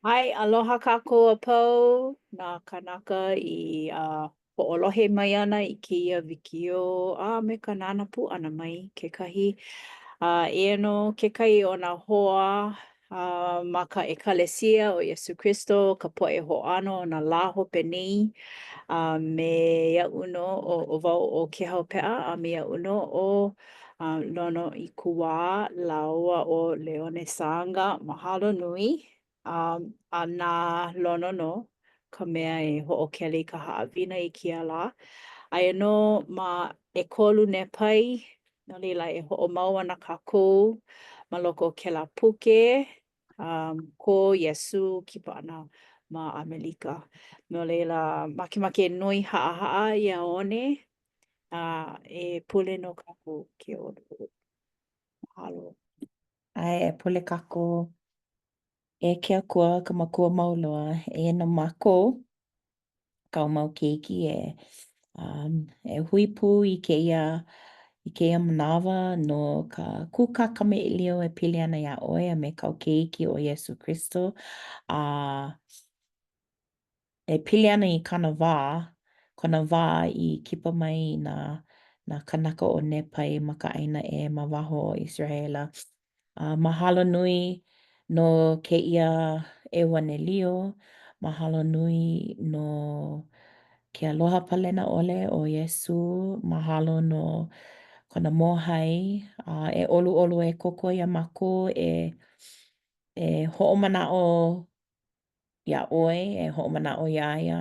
Ai, aloha kākou a pau, nā kanaka i ho'olohe mai ana i kēia wikio me ka nāna pū ana mai kekahi. Eia no kekahi o nā hoa ma ka ekalesia o Iesu Kristo, ka po'e ho'ano o nā lā hope nei. Me iaʻu no o wau o ke haupeʻa a me iaʻu no o lono i kuā laua o Leone Sanga, mahalo nui. A nā lono no ka mea e hoʻokele i ka haʻawina i kia lā. Aia no ma ʻekolu Nepai, no leila e hoʻomau ana kākou ma loko o kēlā puke, ko Iesu kipa ana ma Amelika. No leila makemake nui haʻahaʻa ia one, e pule no kākou ke olu. Mahalo. Ai e pule kako e ke akua ka makua mauloa e na mākou kau mau keiki e hui pū i keia manawa no ka kūkaka me ilio e pili ana ia oe a me kau keiki o Iesu Kristo. E pili ana i kona wā i kipa mai nā kanaka o Nepai ma ka ʻaina e ma waho o Israela. Mahalo nui no kēia e wanelio, mahalo nui no ke aloha palena ʻole o Iesu, mahalo no kona mōhai, e ʻoluʻolu e koko ia mākou e hoʻomanaʻo iā ʻoe, e hoʻomanaʻo iā ia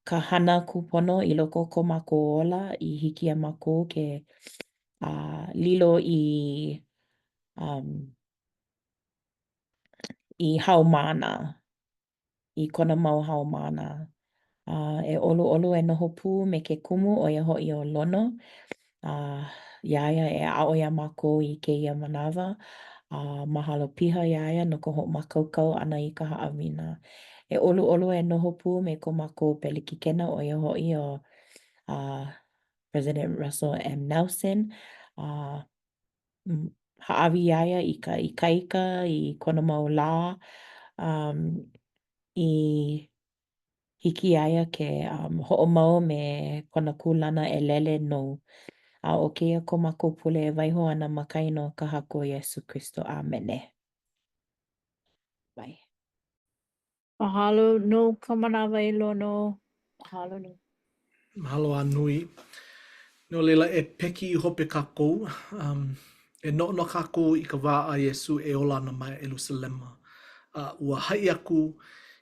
ka hana kūpono i loko o ko mākou ola i hiki iā mākou ke lilo i haumāna, i kona mau haumāna. E ʻoluʻolu e noho pū me ke kumu ʻo ia hoʻi o lono. Ia ia e aʻo iā mākou i kēia manawa. Mahalo piha ia ia no ka hoʻomākaukau ʻana i ka haʻawina. E ʻoluʻolu e noho pū me ko mākou pelikikena ʻo ia hoʻi o President Russell M. Nelson. Haʻawi ia ia i ka ikaika i kona mau lā i hiki ia ia ke hoʻomau me kona kūlana e lele nou. O keia ko mākou pule e waiho ana ma ka ino ka hako Iesu Kristo. Amene. Bye. Mahalo no ka manawa e lono. Mahalo no. Mahalo a nui. No leila e peki i hope kākou. E no kākou i ka wā a Iesu e ola ana mai Elusalema. Ua hai aku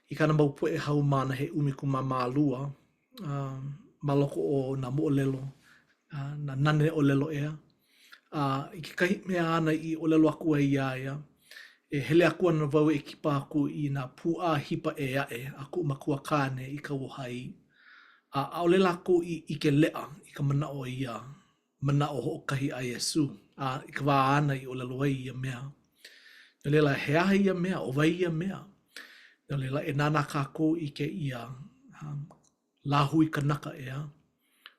i kana mau poe hau mana he umiku mamālua. Ma loko o nā moʻolelo. Nā nane o lelo ea. I ke kahi mea ana i o lelo aku ai ia. E hele aku ana wau e kipa aku i nā pūʻā hipa e aʻe. Aku makua kāne i ka wohai. A ole lako i ke lea, i ka manao ia, manao hoʻokahi a Iesu. I ka wā ana i o lelo ai ia mea. No leila he aha ia mea, o wai ia mea. No leila e nānā kākou i ke ia lāhui kanaka ea.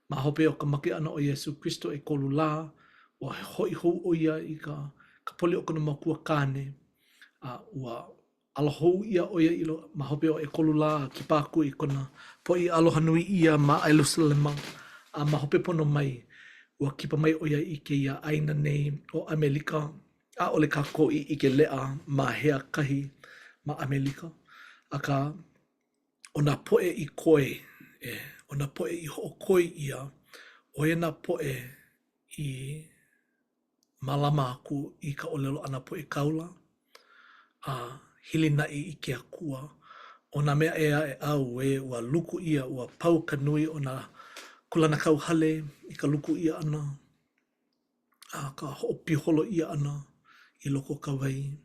Ma hope o ka make ana o Iesu Kristo e kolu lā, o hoi hou o ia i ka poli o kana makua kāne. Ua alohou ia o ia ilo, ma hope o e kolu lā ki pāku i kona po i aloha nui ia ma Elusalema. Ma hope pono mai, ua kipa mai o ia i ke ia aina nei o Amelika. Ole kākou i ke lea ma hea kahi ma Amelika. Aka o nā poe i koe, o nā poe i hoʻokoi ia, o ia nā poe i malama aku i ka olelo ana poe kaula. Hili naʻi i ke akua. O nā mea ea e au ua luku ia, ua pau ka nui o nā kulana kauhale i ka luku ia ana. Ka hoʻopiholo ia ana i loko ka wai.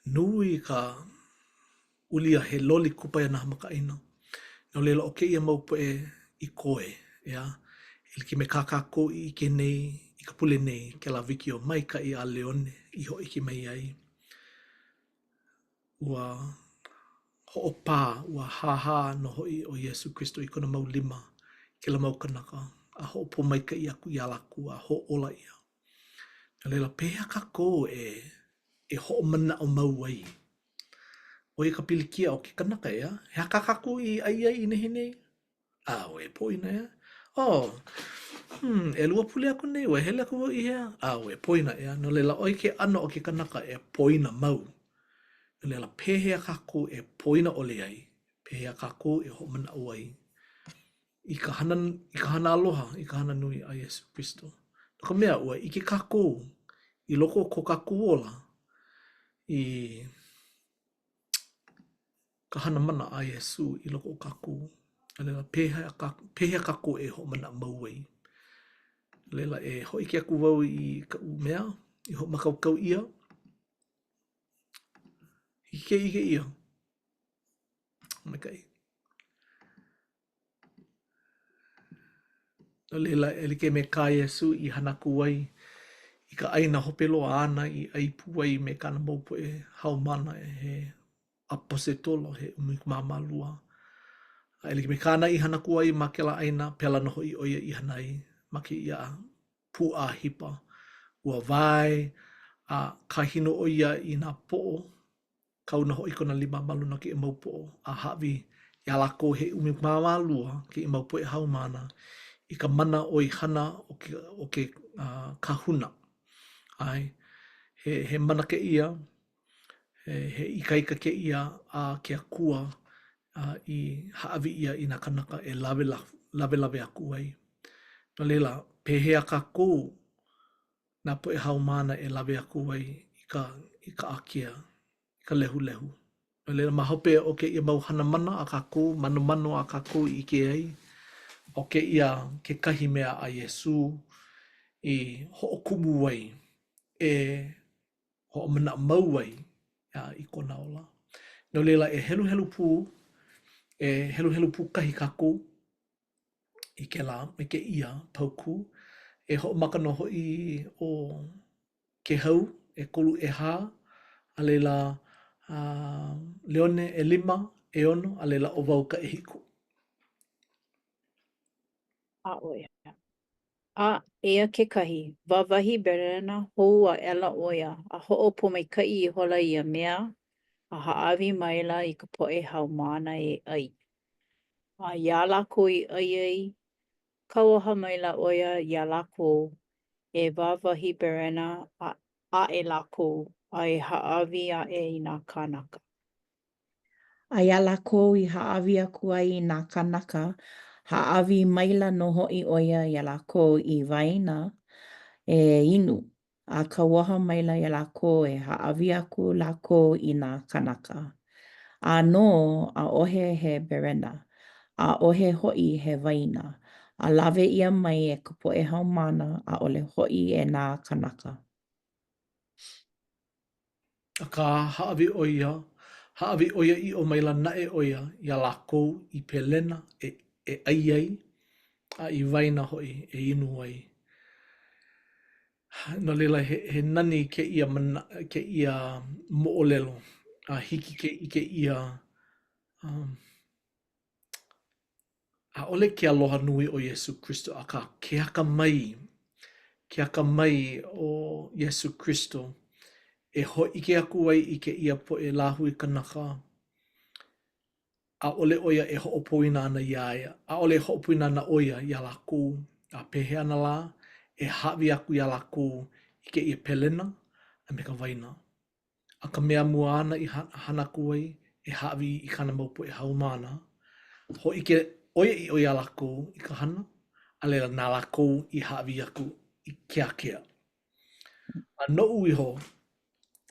Nui ka ulia he loli kupa ia nā makaina. No leila o keia mau poe i koe. I like me kākākou i ike nei, i ka pule nei, ke la wiki o maika i a Leone i ho iki mai ai. Ua hoʻopā, ua hāhā no hoi o Iesu Kristo i kona mau lima, ke la mau kanaka, a hoʻopo maika i aku i a laku, a hoʻola ia. No leila, pēhea kākou e hoʻomana o mau ai. o i ka pilikia o ke kanaka ea. He haka kaku i ai i nehi nei. O e poina ea. E lua pule aku nei, o e hele aku wau i hea. O e poina ea. No leila oi ke ano o ke kanaka e poina mau. No leila pehea kaku e poina ole ai. Pehea kaku e ho mana o ai. I ka hana aloha, i ka hana nui a Yesu Christo. No ka mea ua, i ke kaku, i loko ko kaku ola, i ka hana mana a Yesu i loko o kaku. Leila pehea kaku e ho mana mau ai. Leila e hoi ke aku wau i ka u mea, i ho makaukau ia. Ike ia. Makai. No leila e like me ka Yesu i hanaku ai. I ka aina hopelo ana i aipu ai me kana maupo e haumana e he apose tolo he umik mamalua. A eliki me kāna i hana kua i ma ke la aina pela noho i oia i hana i ma ke ia pu a hipa. Ua vai a kahino oia i nā po'o. Kau na hoi kona lima maluna ke i mau po'o. A hawi i alako he umik mamalua ke i mau po'e haumana. I ka mana o i hana o ke kahuna. Ai, he mana ke ia, he ikaika ke ia a ke akua i haawi ia i nā kanaka e lawe aku ai. No leila, pehea ka kou nā po e haumana e lawe aku ai i ka akia, i ka lehu lehu. No leila, mahope o ke ia mau hana mana a ka kou, mano a ka kou i ke ai, o ke ia ke kahi mea a Yesu i hookumu ai, e hoomana mau ai i kona ola. No leila, e helu pū kahi kako i ke la me ke ia pauku. E ho'omaka no hoi o ke hau, e kolu e hā, a leila leone e 5, e 6, a leila o wau ka e hiku. Oia. Ea ke kahi, wawahi berena hou a ela oia, a ho'opo mai kai I hola I a mea, a haawi maila I ka po'e haumana e ai. Ia lako I ai, kauaha maila oia ia lako e wawahi berena a e lako a e haawi a e I nā kānaka. A ia lākou I haawi aku ai I nā kanaka, haawi maila no ho'i oia ia lākou I waina e inu. A ka waha maila ia lākou e haawi aku lākou I nā kanaka. A no, a ohe he berena, a ohe ho'i he waina. A lawe ia mai e ka po'e haumana a ole ho'i e nā kanaka. A ka haawi oia I o maila nae oia ia lākou I pelena e ai, a I waina hoi e inu ai. No leila he nani ke ia mo'olelo, a hiki ke ia a ole ke aloha nui o Yesu Christo a ka ke haka mai o Yesu Christo e ho'ike aku ai I ke ia po e lahu I kanaka a ole oia e ho'opoina ana iaia, a ole e ho'opoina ana oia ia laku a pehe ana la e hawi aku ia laku I ke ia pelena a me ka waina. A ka mea mua ana I hana aku ai e hawi I kana maupo e haumana. Ho'ike oia I oia laku I ka hana, a leila nā laku I hawi aku I kea. A no'u iho,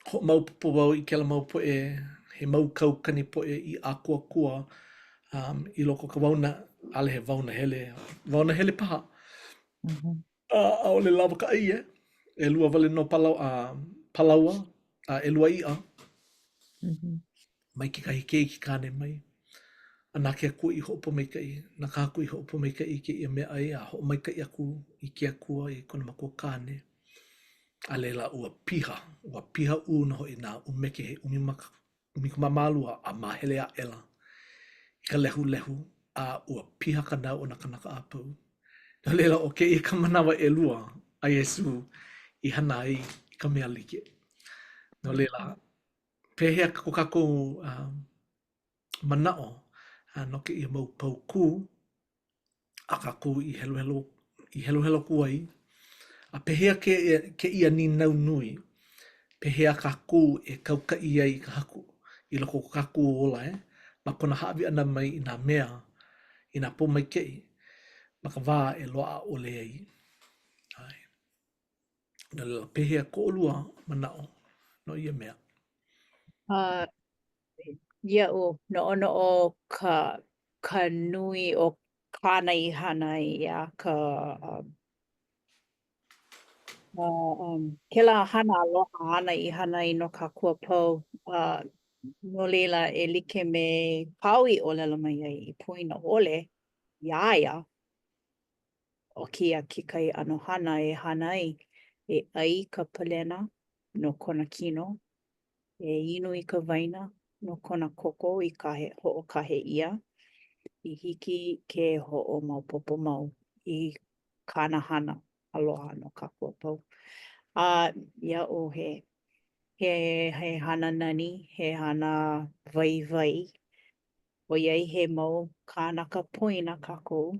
ho maupopo wau I kela maupo e he mau kaukani po I akua I loko ka wauna, ale he wauna hele paha. A ole lava ka ai e lua wale no palaua, e lua ia, mai ke kahi kei ki kāne mai. A nā ke aku I ho'opo mai kai, nā ka aku I ho'opo mai kai I ke ia mea ai, a ho'o mai kai aku I ke akua I kona makua kāne. A leila ua piha una hoi nā umeke he umika mamalua a mahele a ela. I ka lehu a ua piha ka nau o na kanaka a pau. No leila o ke I ka manawa e lua a Yesu I hana ai I ka mea like. No leila pehea ko kākou manao no ke ia mau pau kū a kākou i helo helo ku ai a pehea ke ia ni nau nui pehea kākou e kauka i ai ka haku i loko ko kākou ola ma kona haawi ana mai i nā mea i nā pō mai kei ma ka wā e loa o le ai ai na la pehea ko olua manao no ia mea Uh, ia o no o ka nui o kāna i hana ia ka kela hana aloha ana i hana i no ka kua pau no leila e like me pau i olela mai ai i puina ole iaia o kia kikai ano hana e hana e ai ka palena no kona kino e inu i ka waina no kona koko i kahe ho'okahe ia i hiki ke ho'o maupopo mau i kāna hana aloha no ka kua pau. Ia o he hana nani, he hana vai. O iai he mau kānaka poina kākou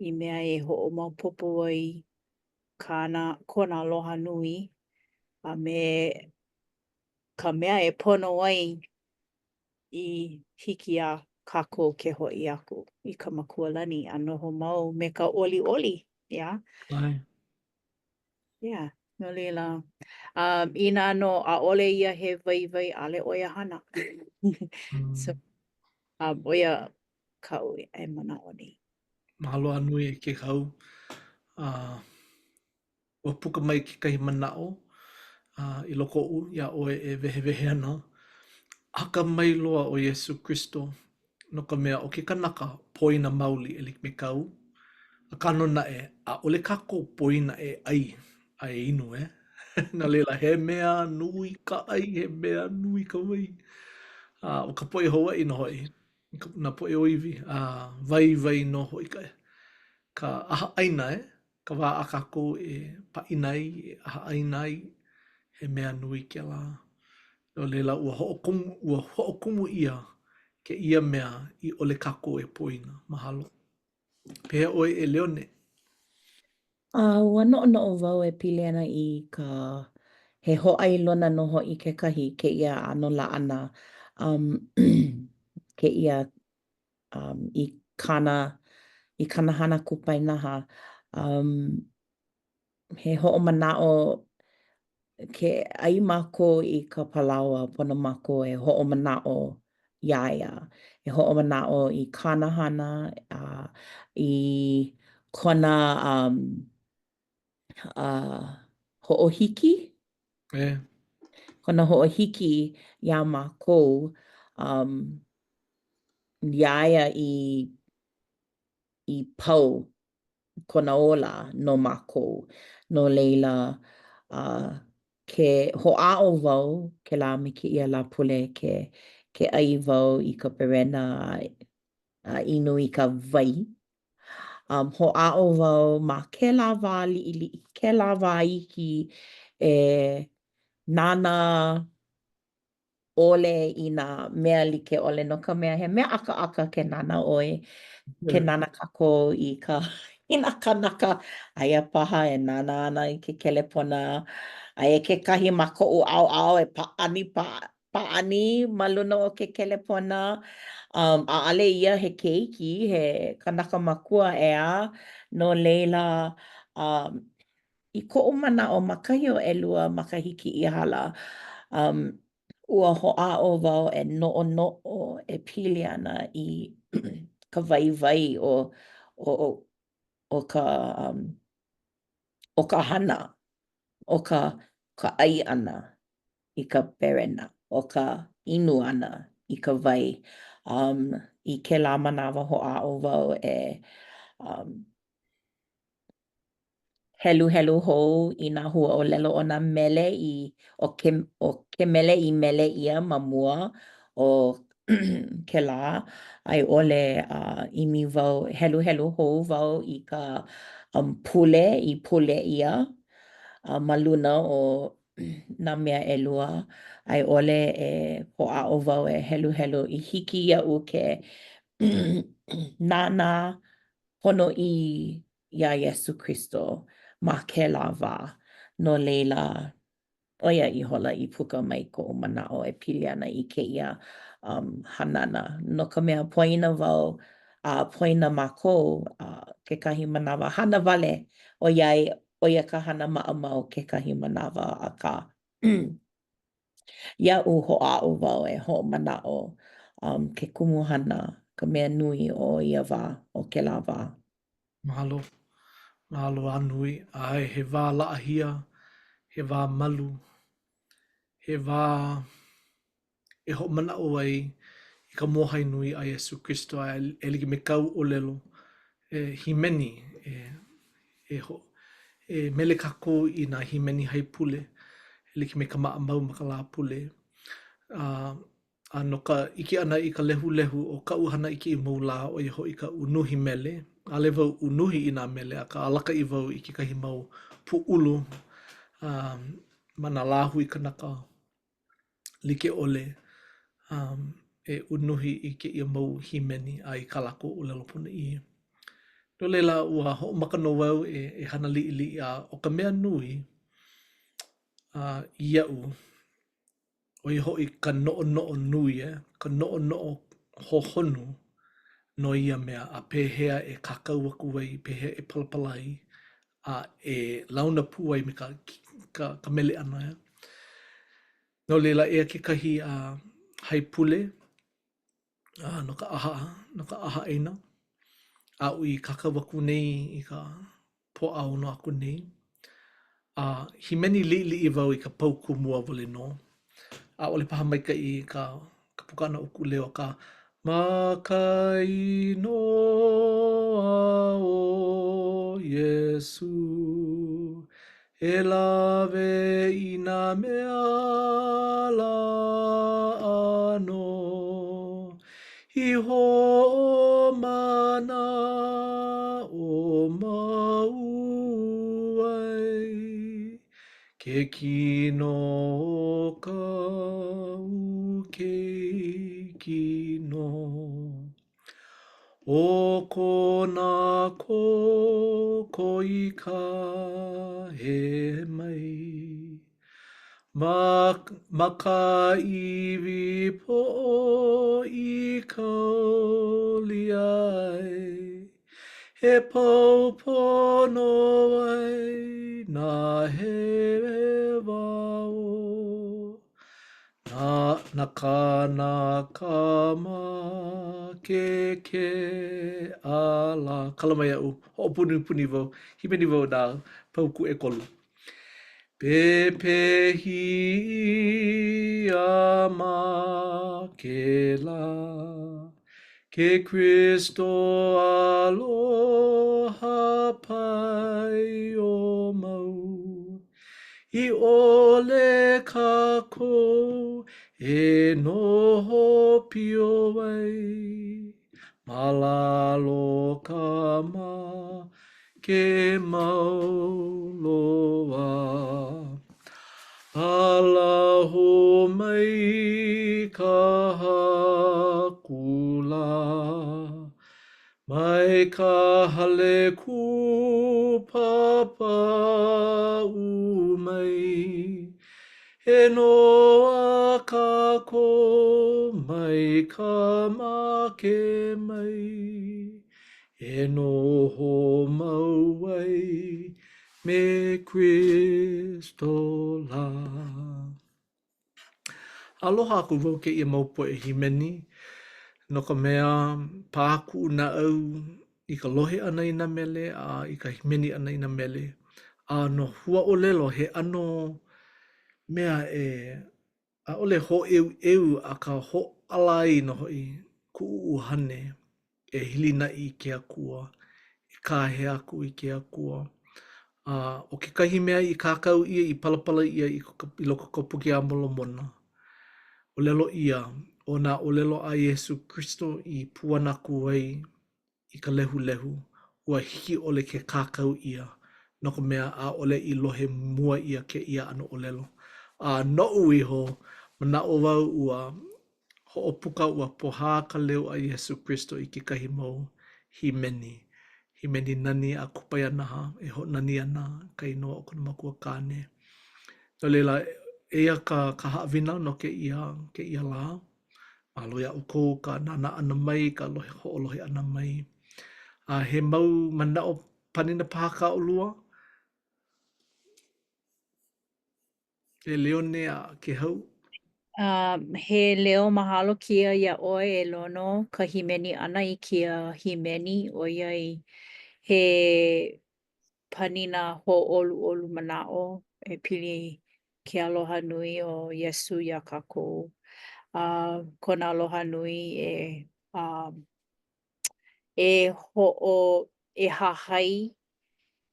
i mea e ho'o maupopo ai kona aloha nui a me ka mea e pono ai i hiki a kākou ke ho'i aku i ka makualani a noho mau me ka oli, ia? ai Ia, no leila. Ina no a ole ia he vai ale oia hana. So, oia kau e mana o ni. mahalo anui e ke kau ua puka mai ke kahi manao i loko u ia oe e vehe ana haka mai loa o Yesu Christo no ka mea o ke kanaka poina mauli e lik me kau a kanona a ole kako poina e ai inu na lela he mea nui ka ai he mea nui ka wai o ka poe hoa i no hoi na poe o iwi vai no hoi ka aha aina ka wā a kako e painai e aha ainai he mea nui ke la no lela ua hoʻokumu ia ke ia mea i ole kako e poina mahalo pehea oe e leone Ua noʻonoʻo wau e pili ana i ka he hoʻailona no hoʻi kekahi ke ia ano laʻana ke ia i kana hana kupainaha. He hoʻomanaʻo ke ʻai mākou i ka palaoa pono mākou e hoʻomanaʻo iaia. E hoʻomanaʻo i kāna hana, i kona hoʻohiki. e Kona hoʻohiki iā mākou iaia i pau kona ola no mākou. No leila, ke hoʻāʻo wau ke la me kēia la pule ke ʻai wau i ka perena a inu i ka wai. Hoʻāʻo wau ma kēlā wā liʻiliʻi, kēlā wā iki e nana ʻole i nā mea like ʻole no ka mea he mea ʻakaʻaka ke nana ʻoe. Ke nana kako i ka i nā kanaka aia paha e nana ana i ke kelepona. Aia kekahi ma koʻu ʻaoʻao e pāʻani ma luna o ke kelepona. ʻAʻale ia he keiki, he kanaka makua ʻea. No leila, i koʻu manaʻo ma kahi o ʻelua makahiki i hala, ua hoʻāʻo wau e noʻonoʻo e pili ana i ka waiwai o ka hana, o ka ʻai ʻana i ka perena, o ka inu ʻana i ka wai. I kēlā manawa hoʻāʻo wau e helu hou i nā huaʻōlelo o nā mele o ke mele i mele ia ma mua o kēlā. A i ʻole imi wau helu hou wau i ka pule i pule ia ma luna o nā mea ʻelua, ai ʻole e hoʻaʻo wau e helu helu I hiki iaʻu ke nānā pono I ia Iesu Kristo ma kēlā wā. No leila, ʻoia I hola I puka mai koʻu manaʻo e pili ana I kēia hanana. No ka mea poina wau a poina mākou kekahi manawa hana wale o iai o ia ka hana maʻamau kekahi manawa akā iaʻu hoʻaʻo wau e hoʻomanaʻo ke kumuhana ka mea nui o ia wā o kēlā wā. Mahalo, mahalo a nui. Ai, he wā laʻahia, he wā malu, he wā e hoʻomanaʻo ai I ka mohai nui a Iesu Kristo a e like me kau o lelo. E himeni, e mele kako I nā himeni hai pule. E like me ka maʻamau ma ka lā pule. A no ka iki ana I ka lehu lehu o ka uhana iki I mau lā o ia hoʻi ka unuhi mele. Ale wau unuhi I nā mele a ka alaka I wau I kekahi mau puʻulu ma nā lāhui kanaka like ole e unuhi I keia mau himeni a I ka lako o lelo ponoʻi. No leila ua hoʻomaka no wau e hana liʻiliʻi a o ka mea nui iaʻu o ia hoʻi ka noʻonoʻo nui ka noʻonoʻo hohonu no ia mea a pehea e kakau aku ai, pehea e palapala ai, a e launa pū ai me ka mele ʻana. No leila ea kekahi hai pule no ka aha ʻaina. A ui kakau aku nei I ka poʻao no aku nei. Himeni liʻiliʻi wau I ka pau kumua wale no. A ole paha maikaʻi ka puka ana ukuleo ka Makai noa o Iesu e lawe I nā mea lāʻano I hoʻomana o mauai ke kino o kau keikino o kona koko I ka he mai makaiwi po I kauli ai he paupono ai nā hewe wao nā kānaka ke ala kala mai au hoʻopuni puni wau himeni wau nā pauku e kolu pepehi ama ke la ke Kristo aloha pai o mau I ole kako e noho pio ai malalo kama ke mauloa Alaho mai ka hakula mai ka hale ku papa mai e noa kako mai ka make mai e noho mau ai me Kristo la. Aloha aku wau ke ia maupo e himeni, no ka mea pāku na au I ka lohe ana I nā mele a I ka himeni ana I nā mele. No hua o lelo he ano mea a ole ho eu a ka ho alai no hoi ku uhane e hilina I ke akua, e kāhe aku I ke akua. O ke kahi mea I kākau ia I palapala ia I loko ka puki a molomona. O lelo ia, o nā o lelo a Iesu Kristo I puana aku ai I ka lehu lehu, ua hiki ole ke kākau ia, no ka mea a ole I lohe mua ia ke ia ano o lelo. no iho, mana o wau ua ho'opuka ua pohā ka leo a Yesu Kristo i ke kahi mau himeni. Himeni nani a kupai anaha, e ho nani ana ka inoa o kuna makua kāne. No leila, eia ka haawina no ke ia la. Alo ia uko ka nana ana mai, ka lohe ho'olohe ana mai. He mau mana o panina paha ka olua. E leone a ke hau. He leo mahalo kia ia ʻoe e lono ka himeni ʻana i kia himeni ʻoiai he panina hoʻoluʻolu manaʻo e pili ke aloha nui o Iesu iā kākou. Kona aloha nui e hahai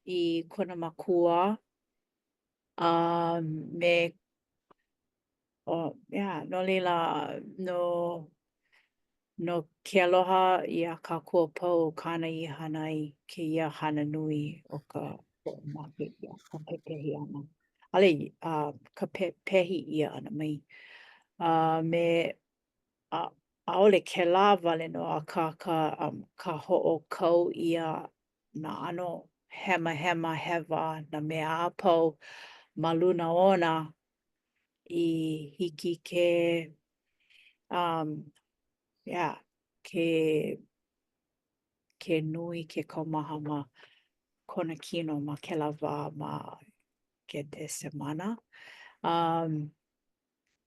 i kona makua me no leila no ke aloha iā kākua pau kāna i hana i kēia hana nui o ka hoʻomake ʻia ka pepehi ʻana. ʻAle ka pepehi ʻia ʻana mai. Me ʻaʻole kēlā wale no akā ka hoʻokau ʻia na ʻano hemahema hewa na mea a pau ma luna ona i hiki ke ke nui ke kaumaha ma kona kino ma kēlā wā ma ke te semana.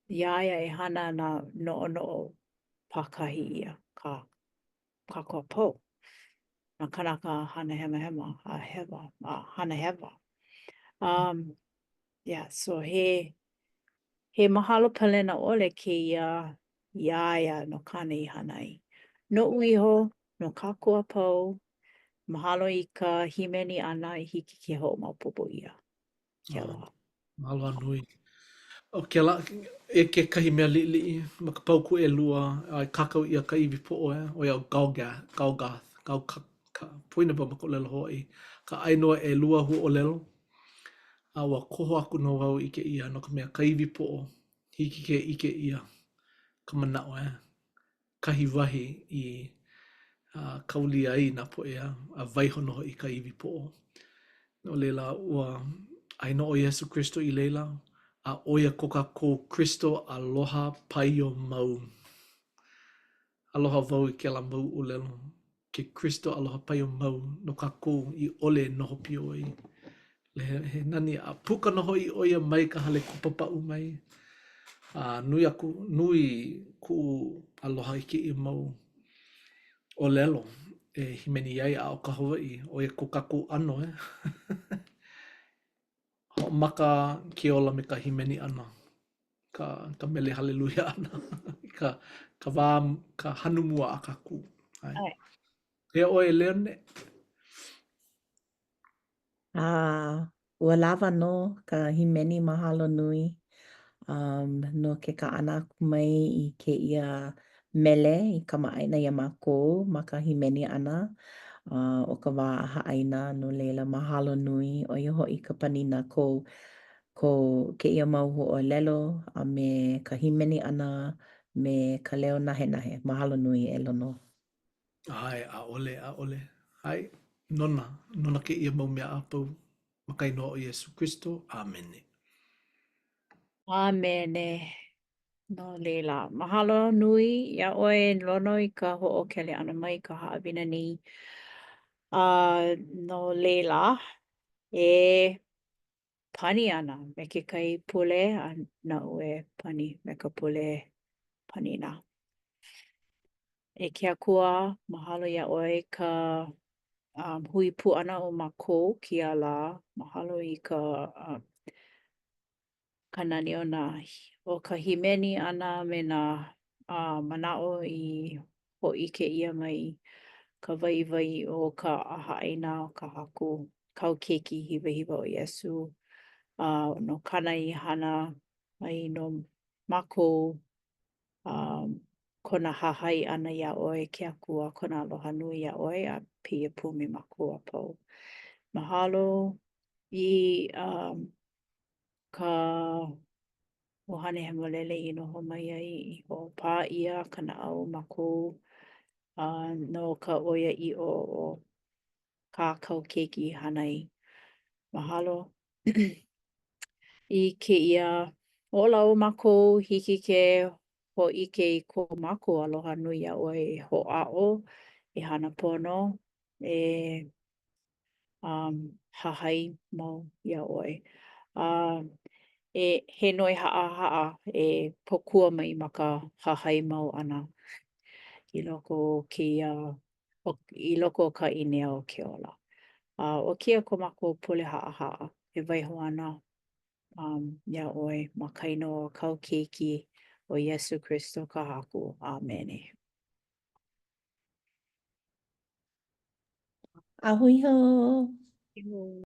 Iaia e hana na noʻonoʻo pākahi ʻia ka kākua pau. Na kanaka hana hemahema a hewa hana hewa. So he mahalo palena ʻole kēia iaia no kāna i hana ai. Noʻu iho no kākua pau, mahalo i ka himeni ʻana i hiki ke hoʻomaopopo ʻia. Ke aloha. Mahalo nui. O ke la, e ke kahi mea liʻiliʻi, ma ka pauku e lua, ai kakau ia ka iwi poʻo o iau puina pa mako lelo hoi. Ka ainoa e lua hu o lelo. A wa koho aku no wau i ke ia, no ka mea ka iwi poʻo, hiki ke ike ia, ka manaʻo kahi wahi i kauli ai nā poʻe a waihono hoi i ka iwi poʻo. No leila, ua aino o Yesu Kristo i leila, a oia ko kākou Kristo aloha pai o mau. Aloha wau i ke ala mau o lelo. Ke Kristo aloha pai o mau no kākou i ole noho pio ai. He nani a puka noho i oia mai ka hale kupapau mai. Nui ku aloha i ke i mau o lelo. E himeni ai a o ka Hawaii. Oia ko kākou ano Hoʻomaka ke ola me ka himeni ʻana. Ka mele haleluia ʻana. ka wā, ka hanu mua a kākou. Hea ʻoe Leone. Ua lawa no ka himeni mahalo nui no ke kaʻana aku mai i kēia mele i kamaʻaina ia mākou ma ka himeni ʻana o ka wā a haʻaina no leila mahalo nui ʻo ia hoʻi ka panina ko kēia mau hoʻolelo a me ka himeni ʻana me ka leo nahenahe. Mahalo nui e lono. Ai, ʻaʻole. Ai, nona ke ia mau mea a pau. Makainoa o Yesu Kristo. Amene. Amene. No leila. Mahalo nui ia ʻoe lono i ka hoʻokele ʻana mai ka haʻawina nei. No leila e pani ana me kekahi pule a naʻu e pani me ka pule panina. E ke akua mahalo ia ʻoe ka hui pū ʻana o mākou kia la. Mahalo i ka nani o ka himeni ʻana me nā manaʻo i hōʻike ʻia mai ka waiwai o ka haʻaina o ka haku kaukeki hiwahiwa o Iesu. No kāna i hana mai no mākou kona hahai ʻana iā ʻoe ke akua kona aloha nui iā ʻoe a pia pū me mākou a pau. Mahalo i ka O hane he molele I no homai ai o pā ia ka na'au ma kou no ka oia I o kākau keiki hanai. Mahalo. I ke ia olau mākou hiki ke ho'ike I ko mākou aloha nui a oi ho'a'o, e hana pono, e hahai mau ia oi. He noi ha'a e pokua mai ma ka hahai mau ʻana I loko o kēia, I loko o ka ʻinea o ke ola. O kia ko mākou pule ha'a e waiho ana ia ʻoe ma kaino o kau keiki o Iesu Kristo ka haku. Amene. A hui hou.